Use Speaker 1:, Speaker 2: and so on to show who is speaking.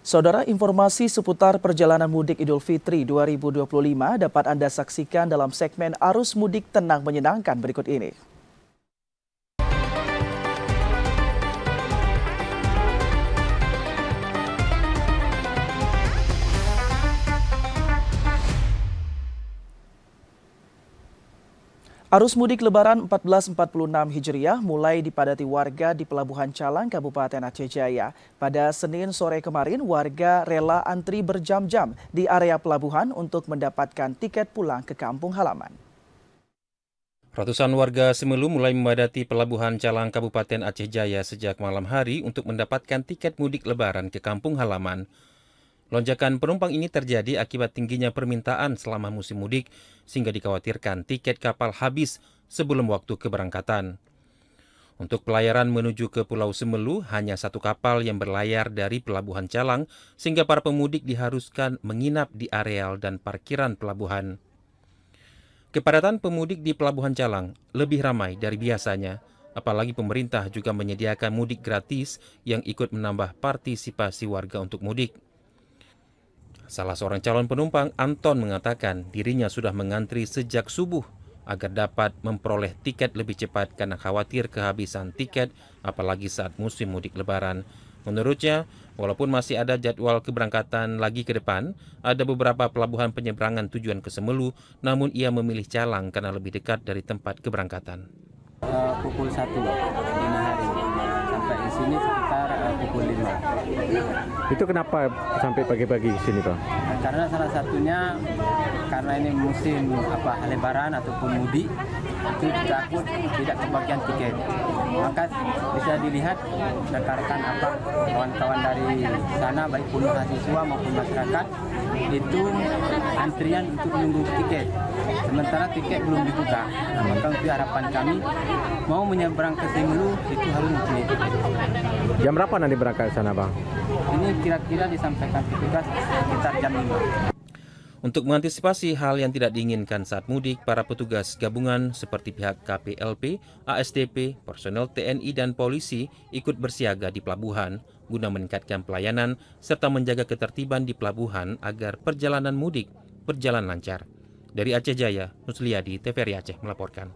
Speaker 1: Saudara, informasi seputar perjalanan mudik Idul Fitri 2025 dapat Anda saksikan dalam segmen Arus Mudik Tenang Menyenangkan berikut ini. Arus mudik Lebaran 1446 Hijriah mulai dipadati warga di Pelabuhan Calang, Kabupaten Aceh Jaya. Pada Senin sore kemarin, warga rela antri berjam-jam di area pelabuhan untuk mendapatkan tiket pulang ke kampung halaman.
Speaker 2: Ratusan warga Semelu mulai memadati Pelabuhan Calang, Kabupaten Aceh Jaya sejak malam hari untuk mendapatkan tiket mudik Lebaran ke kampung halaman. Lonjakan penumpang ini terjadi akibat tingginya permintaan selama musim mudik, sehingga dikhawatirkan tiket kapal habis sebelum waktu keberangkatan. Untuk pelayaran menuju ke Pulau Semelu, hanya satu kapal yang berlayar dari Pelabuhan Calang, sehingga para pemudik diharuskan menginap di areal dan parkiran pelabuhan. Kepadatan pemudik di Pelabuhan Calang lebih ramai dari biasanya, apalagi pemerintah juga menyediakan mudik gratis yang ikut menambah partisipasi warga untuk mudik. Salah seorang calon penumpang, Anton, mengatakan dirinya sudah mengantri sejak subuh agar dapat memperoleh tiket lebih cepat karena khawatir kehabisan tiket, apalagi saat musim mudik Lebaran. Menurutnya, walaupun masih ada jadwal keberangkatan lagi ke depan, ada beberapa pelabuhan penyeberangan tujuan ke Semelu, namun ia memilih Calang karena lebih dekat dari tempat keberangkatan.
Speaker 3: Pukul 1 dini hari sampai di sini sekitar pukul 5.
Speaker 4: Itu kenapa sampai pagi-pagi di sini, Pak?
Speaker 3: Karena salah satunya karena ini musim Lebaran ataupun mudik, itu takut tidak kebagian tiket. Maka bisa dilihat rekan-rekan kawan-kawan dari sana, baik pun mahasiswa maupun masyarakat, itu antrian untuk menunggu tiket. Sementara tiket belum dibuka. Maka untuk harapan kami mau menyeberang ke Semelu itu harus mempunyai tiket.
Speaker 4: Jam berapa nanti berangkat ke sana, Bang?
Speaker 3: Ini kira-kira disampaikan petugas sekitar jam 5.
Speaker 2: Untuk mengantisipasi hal yang tidak diinginkan saat mudik, para petugas gabungan seperti pihak KPLP, ASDP, personel TNI dan polisi ikut bersiaga di pelabuhan guna meningkatkan pelayanan serta menjaga ketertiban di pelabuhan agar perjalanan mudik berjalan lancar. Dari Aceh Jaya, Nusliadi, TVRI Aceh melaporkan.